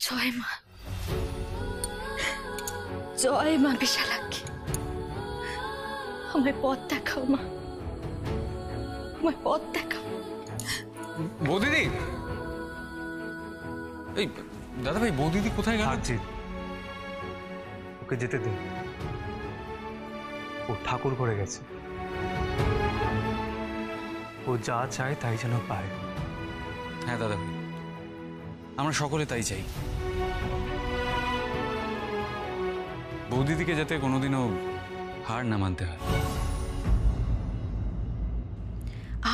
জয় মা, জয় মা বিশালাক্ষী, আমায় পথ দেখাও মা, আমায় পথ দেখাও। বৌদিদি, এই দাদা ভাই, বৌদিদি কোথায় গেল? ওকে যেতে দিন, ও ঠাকুর করে গেছে, ও যা চায় তাই যেন পায়। হ্যাঁ দাদা ভাই, আমরা সকলে তাই চাই। বৌদিদিকে যাতে কোনোদিনও হার না মানতে হয়।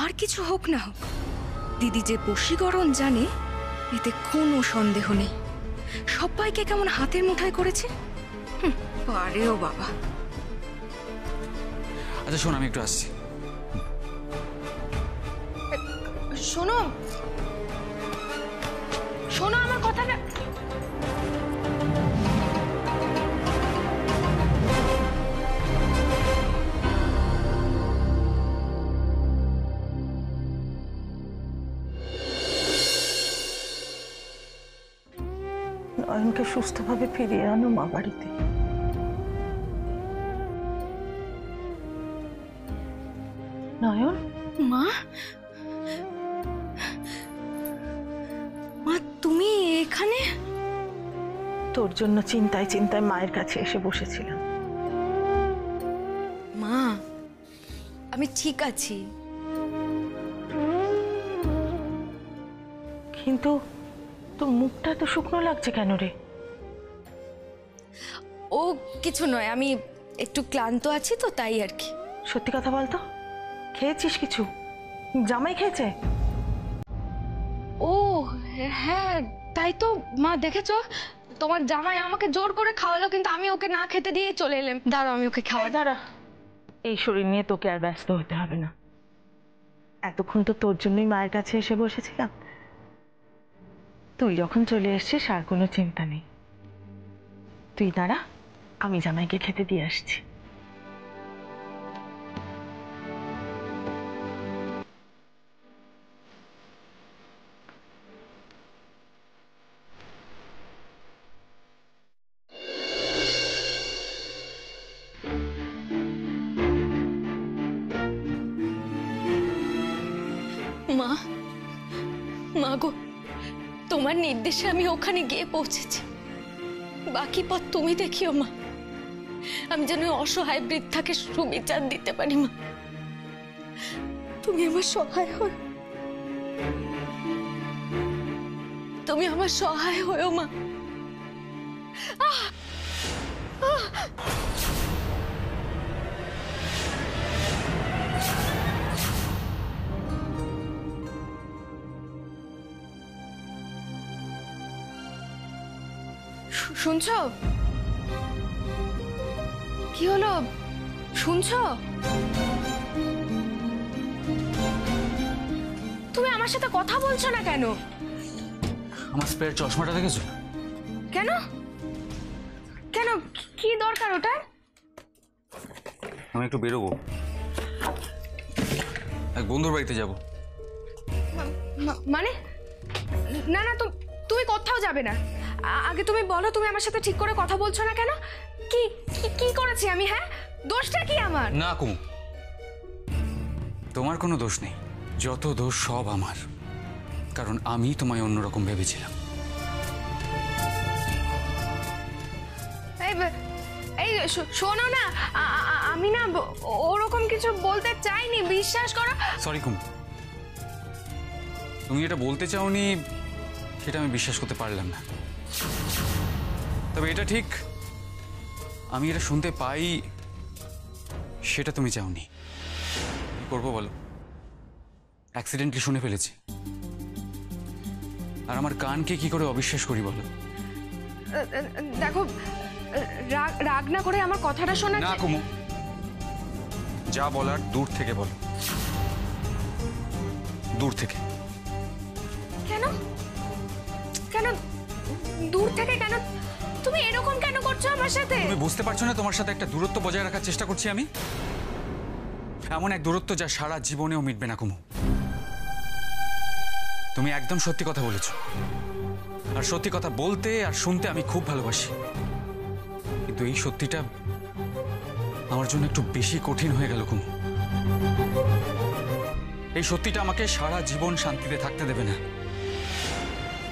আর কিছু হোক না হোক, দিদি যে বশীকরণ জানে এতে কোনো সন্দেহ নেই। সবাইকে কেমন হাতের মুঠায় করেছে। পারেও বাবা। আচ্ছা শোন, আমি একটু আসছি। শোনো শোনো আমার কথাটা। নয়নকে সুস্থভাবে ফিরিয়ে আনো মা বাড়িতে। নয়ন, মা, মা তুমি এখানে? তোর জন্য চিন্তায় চিন্তায় মায়ের কাছে এসে বসেছিলাম। মা আমি ঠিক আছি, কিন্তু তোর মুখটা তো শুকনো লাগছে কেন রে? ও কিছু নয়, আমি একটু ক্লান্ত আছি তো তাই আর কি। সত্যি কথা বলতো, খেয়েছিস কিছু? জামাই খেয়েছে? ও হ্যাঁ, তাই তো মা, দেখেছো তোমার জামাই আমাকে জোর করে খাওয়ালো, কিন্তু আমি ওকে না খেতে দিয়ে চলে এলাম। দাঁড়াও আমি ওকে খাওয়া। দাঁড়া, এই শরীর নিয়ে তোকে আর ব্যস্ত হতে হবে না। এতক্ষণ তো তোর জন্যই মায়ের কাছে এসে বসেছিলাম। তুই যখন চলে এসছিস আর কোনো চিন্তা নেই। তুই দাঁড়া, আমি জামাইকে খেতে দিয়ে আসছি। মা, মা গো, তোমার নির্দেশে আমি ওখানে গিয়ে পৌঁছেছি। বাকি পথ তুমি দেখিও মা, আমি যেন অসহায় বৃদ্ধাকে সুবিচার দিতে পারি। মা তুমি আমার সহায় হও, তুমি আমার সহায় হও মা। শুনছো? কি হলো? শুনছো? তুমি আমার সাথে কথা বলছো না কেন? আমার স্পেয়ার চশমাটা দেখেছো? কেন কেন, কি দরকার ওটা? আমি একটু বেরোবো, এক বন্ধুর বাড়িতে যাব। মানে? না না, তুমি কোথাও যাবে না। আগে তুমি বলো, তুমি আমার সাথে ঠিক করে কথা বলছো না কেন? কি কি করেছি আমি? হ্যাঁ, দোষটা কি আমার? না কুমু, তোমার কোনো দোষ নেই। যত দোষ সব আমার, কারণ আমি তোমায় অন্যরকম ভেবেছিলাম। এই শোনো না, আমি না ওরকম কিছু বলতে চাইনি, বিশ্বাস করো। সরি কুমু, তুমি এটা বলতে চাওনি সেটা আমি বিশ্বাস করতে পারলাম না। তবে এটা ঠিক, আমি এটা শুনতে পাই সেটা তুমি চাওনি। কি করবো বলো, অ্যাক্সিডেন্টলি শুনে ফেলেছি। আর আমার কানকে কি করে অবিশ্বাস করি বলো? দেখো, রাগ না করে আমার কথাটা শোনা। না কুমু, যা বলার দূর থেকে বলো, দূর থেকে। কেন কেন দূর থেকে কেন? তুমি এরকম কেন করছো আমার সাথে? তুমি বুঝতে পারছো না তোমার সাথে একটা দূরত্ব বজায় রাখার চেষ্টা করছি আমি? এমন এক দূরত্ব যা সারা জীবনেও মিটবে না কুমু। তুমি একদম সত্যি কথা বলেছো। আর সত্যি কথা বলতে আর শুনতে আমি খুব ভালোবাসি, কিন্তু এই সত্যিটা আমার জন্য একটু বেশি কঠিন হয়ে গেল কুমু। এই সত্যিটা আমাকে সারা জীবন শান্তিতে থাকতে দেবে না।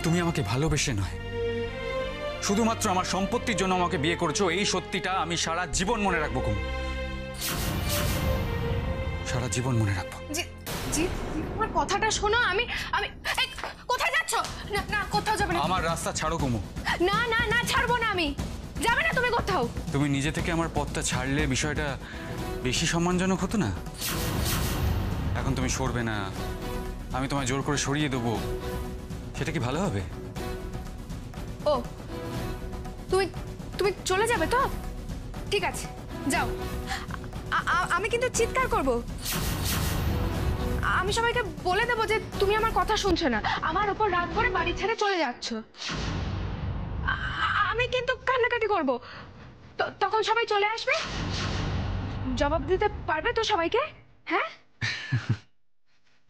তুমি আমাকে ভালোবেসে নয়, শুধুমাত্র আমার সম্পত্তির জন্য আমাকে বিয়ে করেছো, এই সত্যিটা আমি সারা জীবন মনে রাখবো কুমু, সারা জীবন মনে রাখবো। জি জি, আমার কথাটা শোনো। আমি আমি এই, কোথায় যাচ্ছ? না না, কোথাও যাবে না। আমার রাস্তা ছাড়ো কুমু। না না না, ছাড়বো না আমি। যাবে না তুমি কোথাও। তুমি নিজে থেকে আমার পথটা ছাড়লে বিষয়টা বেশি সম্মানজনক হতো না? এখন তুমি সরবে না, আমি তোমায় জোর করে সরিয়ে দেবো, সেটা কি ভালো হবে? ও, তুমি তুমি চলে যাবে তো? ঠিক আছে, যাও। আমি কিন্তু চিৎকার করব। আমি সবাইকে বলে দেবো যে তুমি আমার কথা শুনছো না, আমার ওপর রাগ করে বাড়ি ছেড়ে চলে যাচ্ছ। আমি কিন্তু কান্নাকাটি করব। তখন সবাই চলে আসবে, জবাব দিতে পারবে তো সবাইকে? হ্যাঁ?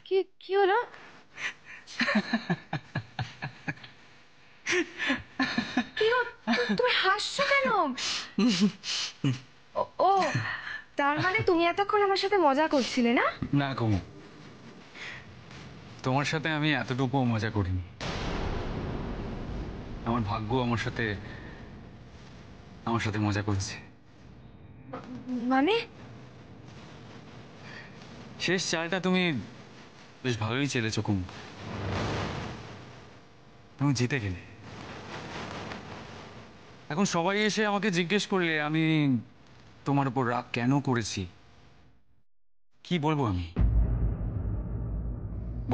কি কি হলো? কি গো, তুমি হাসছো কেন? ও, তার মানে তুমি এতক্ষণ আমার সাথে মজা করছিলে না? না কুমু, তোমার সাথে আমি এতটুকু মজা করিনি। আমার ভাগ্য আমার সাথে মজা করেছে। মানে? শেষ চালটা তুমি বেশ ভালোই চেলেছো কুমু, তুমি জিতে গেলে। এখন সবাই এসে আমাকে জিজ্ঞেস করলে আমি তোমার উপর রাগ কেন করেছি, কি বলবো? আমি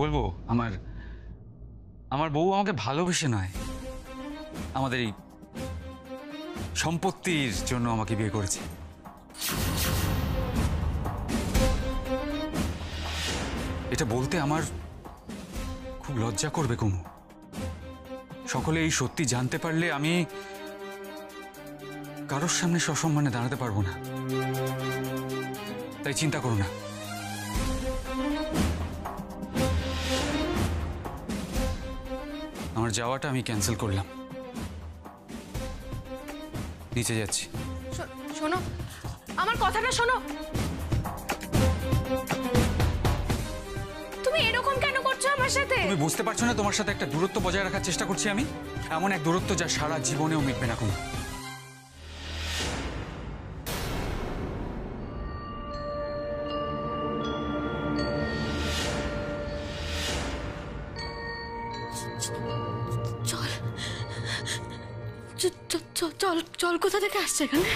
বলবো আমার বউ আমাকে ভালোবেসে নয়, আমাদের এই সম্পত্তির জন্য আমাকে বিয়ে করেছে। এটা বলতে আমার খুব লজ্জা করবে কুমু। সকলে এই সত্যি জানতে পারলে আমি কারোর সামনে সসম্মানে দাঁড়াতে পারবো না। তাই চিন্তা করো না। আমার যাওয়াটা আমি ক্যান্সেল করলাম, নিচে যাচ্ছি। শোনো, আমার কথাটা শোনো। তুমি এরকম কেন করছো আমার সাথে? তুমি বুঝতে পারছো না তোমার সাথে একটা দূরত্ব বজায় রাখার চেষ্টা করছি আমি, এমন এক দূরত্ব যা সারা জীবনেও মিটবে না কুমু। চল চল জল কোথা থেকে আসছে এখানে?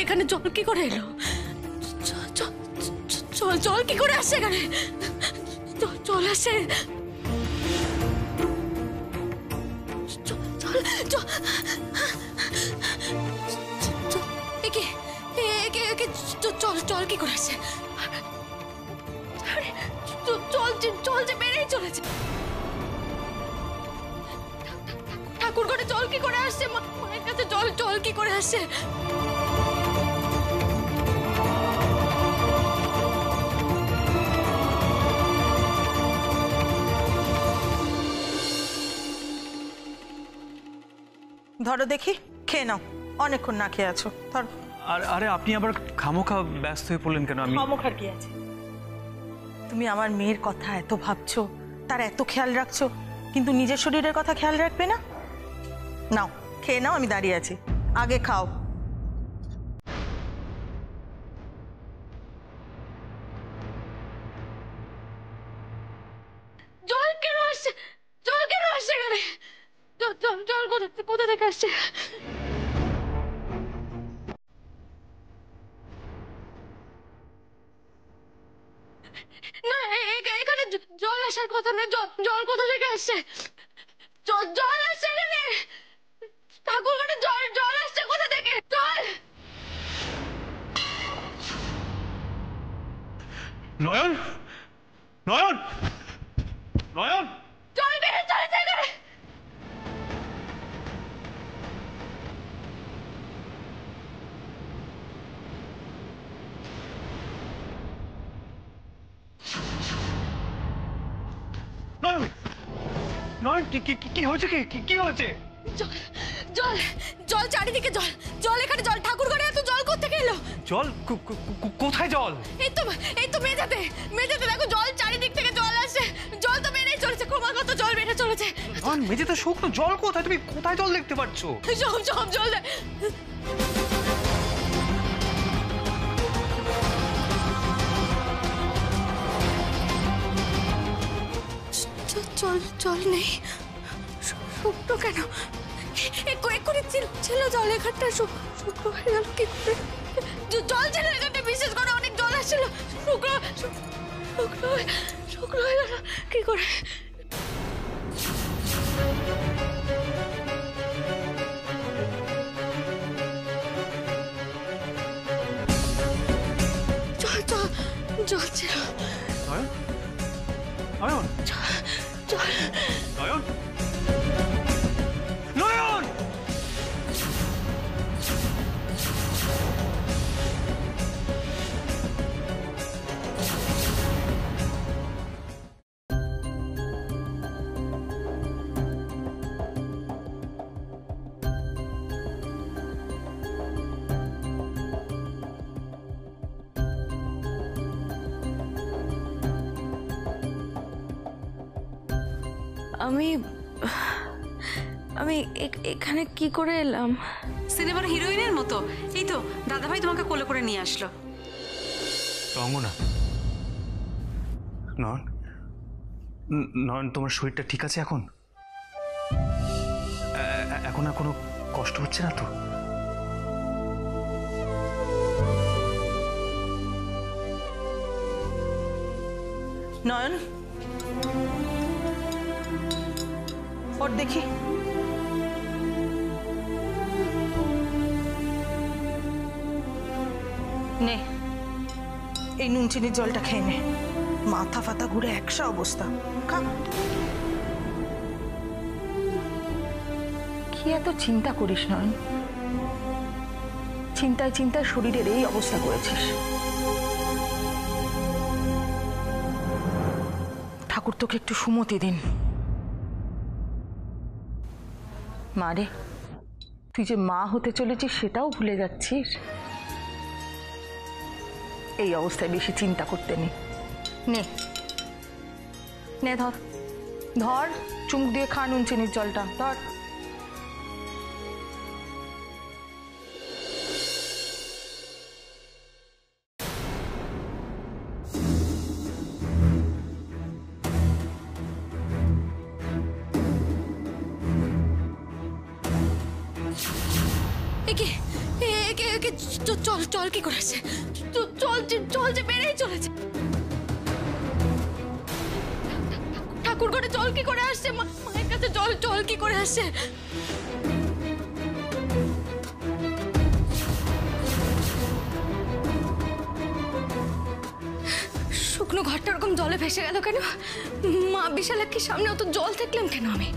এখানে জল কি করে এলো? জল কি করে আসছে এখানে? জল আসছে। জল কি করে আসছে? জল যে বেড়েই চলেছে। ঠাকুর ঘরে জল কি করে আসছে? মায়ের কাছে জল কি করে আসছে? ধরো দেখি, খেয়ে নাও, অনেকক্ষণ না খেয়ে আছো। ধরো। আরে আপনি আবার খামোখা ব্যস্ত হয়ে পড়লেন কেন? আমি খামোখার কি আছে? তুমি আমার মেয়ের কথা এত ভাবছো, তার এত খেয়াল রাখছো, কিন্তু নিজের শরীরের কথা খেয়াল রাখবে না? নাও খেয়ে নাও, আমি দাঁড়িয়ে আছি, আগে খাও। জল কেন আসছে? জল কেন আসছে এখানে? জল কোথা থেকে আসছে? না, এখানে জল আসার কথা না। জল কোথা থেকে আসছে? জল আসছে এখানে। ঠাকুর ঘরে জল আসছে কোথা থেকে? জল। নয়ন, নয়ন, নয়ন! জল বেড়ে চলেছে এখানে। নয়ন, নয়ন কি হয়েছে? কি হয়েছে? জল জল জল চারিদিকে জল, জল এখানে জল, ঠাকুর ঘরে এত জল কোত্থেকে এলো? জল? কোথায় জল? এই তো মেঝেতে দেখো জল, চারিদিক থেকে জল আসে, জল তো বেড়েই চলেছে, ক্রমাগত জল বেড়ে চলেছে। নয়ন মেঝেতে শুকনো, জল কোথায়? তুমি কোথায় জল দেখতে পাচ্ছ? সব জল জল নেই, শুকনো কেন? এক্ষুনি ছিল জল, এখানটা শুকনো হয়ে গেল কি করে? জল ছিল এখানটা, বিশেষ করে অনেক জল আসছিল, শুকনো হয়ে গেল কি করে? জল ছিল। নয়ন নয়ন জল নয়ন নয়ন! আমি এখানে কি করে এলাম? সিনেমার হিরোইনের মতো। এই তো দাদাভাই তোমাকে কোলে করে নিয়ে আসলো। রঙ্গনা, নয়ন নয়ন, তোমার শরীরটা ঠিক আছে এখন? এখন আর কোনো কষ্ট হচ্ছে না তো? নয়ন, ওর দেখি। নে, এই নুন চিনির জলটা খেয়ে নে। মাথা ফাতা ঘুরে একসা অবস্থা। খা। কি এত চিন্তা করিস নয়ন? চিন্তায় চিন্তায় শরীরের এই অবস্থা করেছিস। ঠাকুর তোকে একটু সুমতি দিন। মা রে, তুই যে মা হতে চলেছিস সেটাও ভুলে যাচ্ছিস। এই অবস্থায় বেশি চিন্তা করতে নেই। নে নে, ধর ধর, চুমুক দিয়ে খা নুন চিনির জলটা, ধর। জল কি করে আসছে? জল যে বেড়েই চলেছে। ঠাকুর ঘরে জল কি করে আসছে? মায়ের কাছে জল কি করে আসছে? শুকনো ঘরটা ওরকম জলে ভেসে গেল কেন? মা বিশালাক্ষীর সামনে অত জল দেখলাম কেন আমি?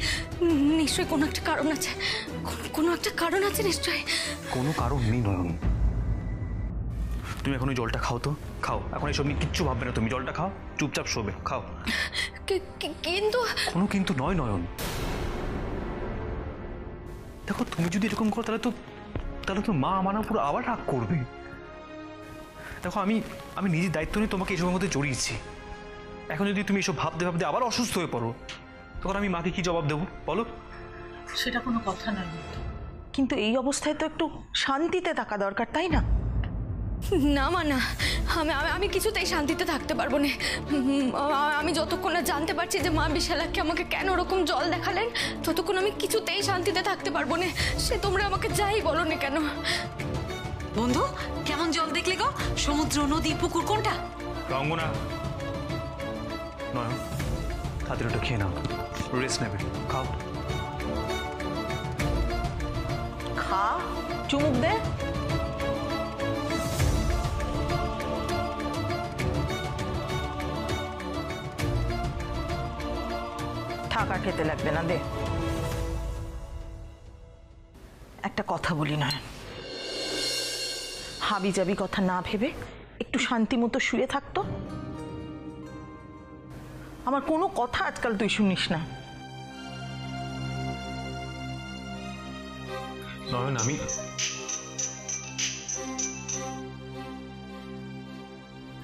নিশ্চয়ই কোনো একটা কারণ আছে, কোনো একটা কারণ আছে নিশ্চয়ই। কোনো কারণ নেই নয়ন। তুমি এখন ওই জলটা খাও তো, খাও। এখন এইসব নিয়ে কিচ্ছু ভাববে না তুমি। জলটা খাও, চুপচাপ শোবে, খাও। কিন্তু কোনো কিন্তু নয় নয়ন। দেখো, তুমি যদি এরকম করো তাহলে তো মা আমার পুরো আবার রাগ করবে। দেখো, আমি নিজের দায়িত্ব নিয়ে তোমাকে এসবের মধ্যে জড়িয়েছি। এখন যদি তুমি এসব ভাবতে ভাবতে আবার অসুস্থ হয়ে পড়ো, তখন আমি মাকে কি জবাব দেবো বলো? সেটা কোনো কথা নয়, কিন্তু এই অবস্থায় তো একটু শান্তিতে থাকা দরকার, তাই না? না মা, না, আমি কিছুতেই শান্তিতে থাকতে পারবো না। আমি যতক্ষণ না জানতে পারছি যে মা বিশালাক্ষী আমাকে কেন ওরকম জল দেখালেন, ততক্ষণ আমি কিছুতেই শান্তিতে থাকতে পারবো না। সে তোমরা আমাকে যাই বলো না কেন। বন্ধু, কেমন জল দেখলে গো? সমুদ্র, নদী, পুকুর, কোনটা? রঙ্গনা, নয়ন, তাদের ওটা খেয়ে নাও, রেস্ট নেবে, খাও। খা, চুমুক দে। থাকা খেতে লাগবে না, দে। একটা কথা বলি নয়ন, হাবি জাবি কথা না ভেবে একটু শান্তি মতো শুয়ে থাকতো। আমার কোনো কথা আজকাল তুই শুনিস না। নয়ন, আমি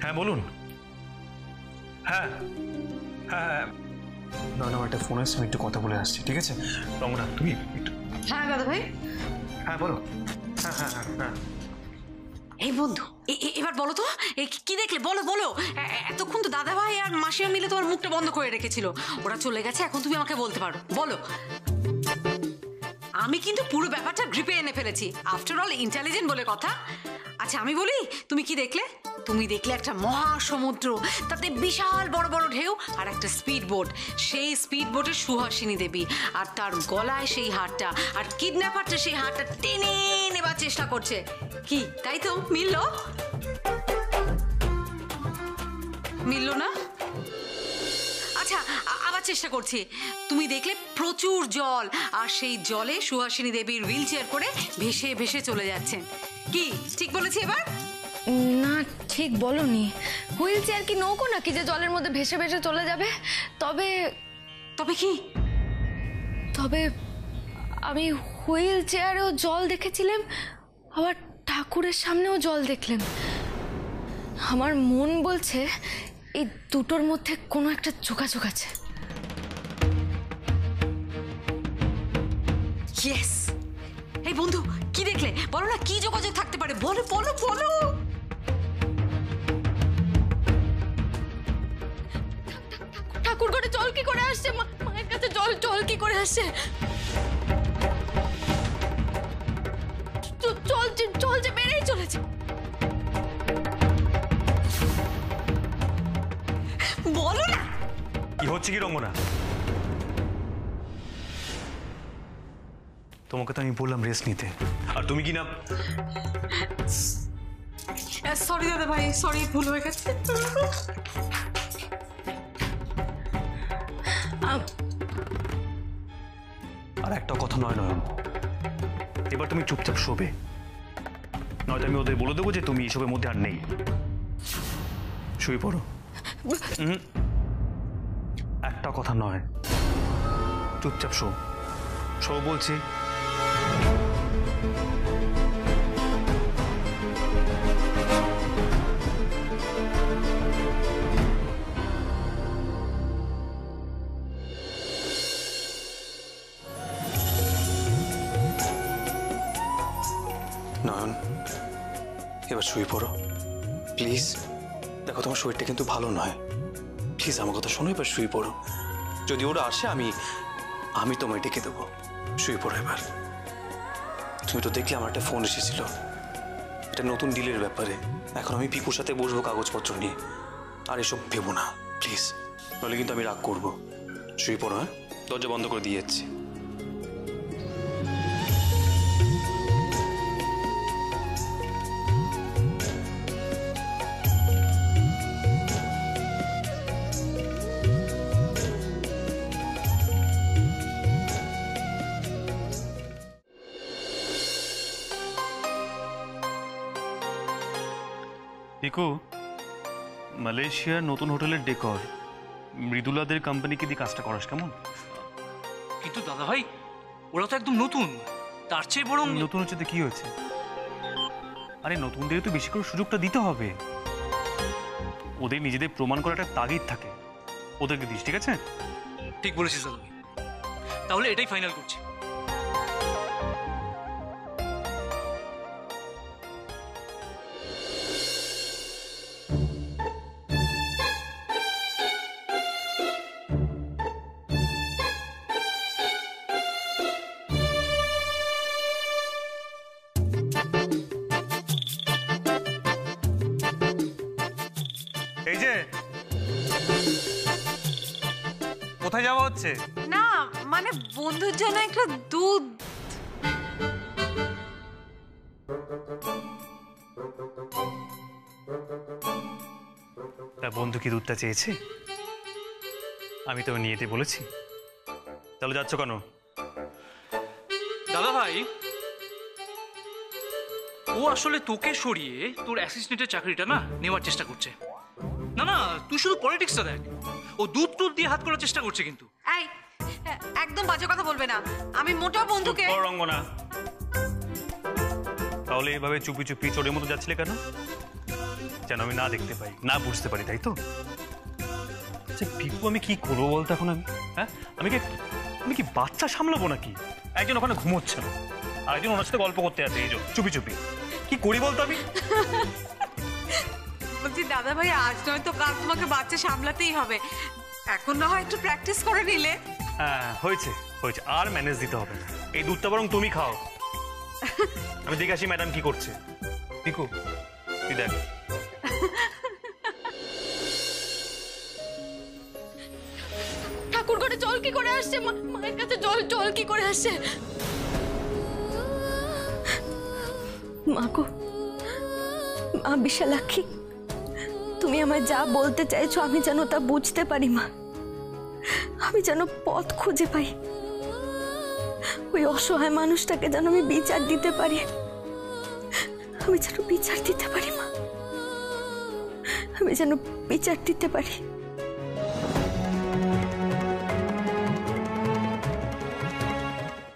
হ্যাঁ বলুন। হ্যাঁ হ্যাঁ হ্যাঁ না না, আমার একটা ফোন আসছে, আমি একটু কথা বলে আসছি, ঠিক আছে? রঙ্গনা, তুমি একটু। হ্যাঁ দাদা ভাই। হ্যাঁ বলো। হ্যাঁ হ্যাঁ হ্যাঁ হ্যাঁ এই বন্ধু, এবার বলো তো কি দেখলে, বলো বলো। এতক্ষণ তো দাদা ভাই আর মাসিমা মিলে তোমার মুখটা বন্ধ করে রেখেছিল, ওরা চলে গেছে, এখন তুমি আমাকে বলতে পারো, বলো। আমি কিন্তু পুরো ব্যাপারটা গ্রিপে এনে ফেলেছি, আফটার অল ইন্টেলিজেন্ট বলে কথা। আচ্ছা আমি বলি, তুমি কি দেখলে? তুমি দেখলে একটা মহাসমুদ্র, তাতে বিশাল বড় বড় ঢেউ, আর একটা স্পিড বোট। সেই স্পিড বোটে সুহাসিনী দেবী, আর তার গলায় সেই হারটা, আর কিডন্যাপারটা সেই হারটা টেনে নেবার চেষ্টা করছে। কি তাই তো? মিললো? মিললো না? আচ্ছা আবার চেষ্টা করছি। তুমি দেখলে প্রচুর জল, আর সেই জলে সুহাসিনী দেবীর হুইল চেয়ার করে ভেসে ভেসে চলে যাচ্ছেন। কি ঠিক বলেছি এবার? না, ঠিক বলনি। হুইল চেয়ার কি নৌকো নাকি যে জলের মধ্যে ভেসে ভেসে চলে যাবে? তবে তবে কি? তবে আমি হুইল চেয়ারেও জল দেখেছিলাম, আবার ঠাকুরের সামনেও জল দেখলাম। আমার মন বলছে এই দুটোর মধ্যে কোনো একটা যোগাযোগ আছে। ইয়েস। এই বন্ধু, কি দেখলে? বলো না, কি যোগাযোগ থাকতে পারে? বলো বলো বলো। ঠাকুর ঘরে জল কি করে আসছে? মায়ের কাছে জল জল কি করে আসছে? জল যে বেড়েই চলেছে। বলো না। কি হচ্ছে কি রঙ্গনা? তোমাকে তো আমি বললাম রেস্ট নিতে, আর তুমি কি না। সরি দাদা ভাই, সরি, ভুল হয়ে গেছে। আর একটা কথা নয় নয়ন, এবার তুমি চুপচাপ শোবে, নয়তো আমি ওদের বলে দেবো যে তুমি এসবের মধ্যে আর নেই। শুয়ে পড়ো। একটা কথা নয়, চুপচাপ শো, শো বলছি। নয়ন, এবার শুয়ে পড়ো প্লিজ। দেখো তোমার শরীরটা কিন্তু ভালো নয়, প্লিজ আমার কথা শোনো, এবার শুয়ে পড়ো। যদি ওরা আসে আমি তোমায় ডেকে দেবো। শুয়ে পড়ো এবার। তুমি তো দেখলে আমার একটা ফোন এসেছিল, এটা নতুন ডিলের ব্যাপারে। এখন আমি পিকুর সাথে বসবো কাগজপত্র নিয়ে, আর এসব ভেবো না প্লিজ, নইলে কিন্তু আমি রাগ করবো। শুয়ে পড়ো। হ্যাঁ, দরজা বন্ধ করে দিয়ে যাচ্ছি। পিকু, মালয়েশিয়ার নতুন হোটেলের ডেকর মৃদুলাদের কোম্পানিকে দিয়ে কাজটা করাস কেমন? কিন্তু দাদা ভাই, ওরা তো একদম নতুন, তার চেয়ে বরং নতুন হচ্ছে তো কি হয়েছে? আরে নতুনদের তো বেশি করে সুযোগটা দিতে হবে, ওদের নিজেদের প্রমাণ করার একটা তাগিদ থাকে, ওদেরকে দিস, ঠিক আছে? ঠিক বলেছিস দাদা ভাই, তাহলে এটাই ফাইনাল করছি। এই যে কোথায় যাওয়া হচ্ছে? না মানে বন্ধুর জন্য একটা দুধ। তা বন্ধু কি দুধটা চেয়েছে? আমি তো নিয়ে যেতে বলেছি, তাহলে যাচ্ছ কেন? দাদা ভাই, ও আসলে তোকে সরিয়ে তোর অ্যাসিস্ট্যান্টের চাকরিটা না নেওয়ার চেষ্টা করছে। না না, তুই শুধু পলিটিক্সটা দেখ, ও দুধ টুধ দিয়ে হাত করার চেষ্টা করছে কিন্তু। এই একদম বাজে কথা বলবে না, আমি মোটেও বন্ধুকে। রঙ্গনা, তাহলে এইভাবে চুপি চুপি চোরের মতো যাচ্ছিলে কেন? যেন আমি না দেখতে পাই, না বুঝতে পারি, তাই তো? আচ্ছা পিকু, আমি কি করবো বলতো এখন? হ্যাঁ, আমি কি বাচ্চা সামলাবো নাকি? একজন ওখানে ঘুমোচ্ছে না, আরেকজন ওনার সাথে গল্প করতে আছে, এই যে চুপি চুপি। কি করি বলতো আমি? বলছি দাদা ভাই, আজ নয় তো কাল তোমাকে বাচ্চা সামলাতেই হবে। এখন না হয় একটু প্র্যাকটিস করে নিলে। হ্যাঁ, হয়েছে হয়েছে, আর ম্যানেজ দিতে হবে না। এই দুধটা বরং তুমি খাও, আমি দেখে আসি ম্যাডাম কি করছে। পিকু, তুই দেখ। ঠাকুর ঘরে জল কি করে আসছে? মায়ের কাছে জল কি করে আসছে? মা গো, মা বিশালাক্ষী, তুমি আমায় যা বলতে চাইছো আমি যেন তা বুঝতে পারি মা। আমি যেন পথ খুঁজে পাই, ওই অসহায় মানুষটাকে যেন আমি বিচার দিতে পারি। আমি যেন বিচার দিতে পারি মা, আমি যেন বিচার দিতে পারি।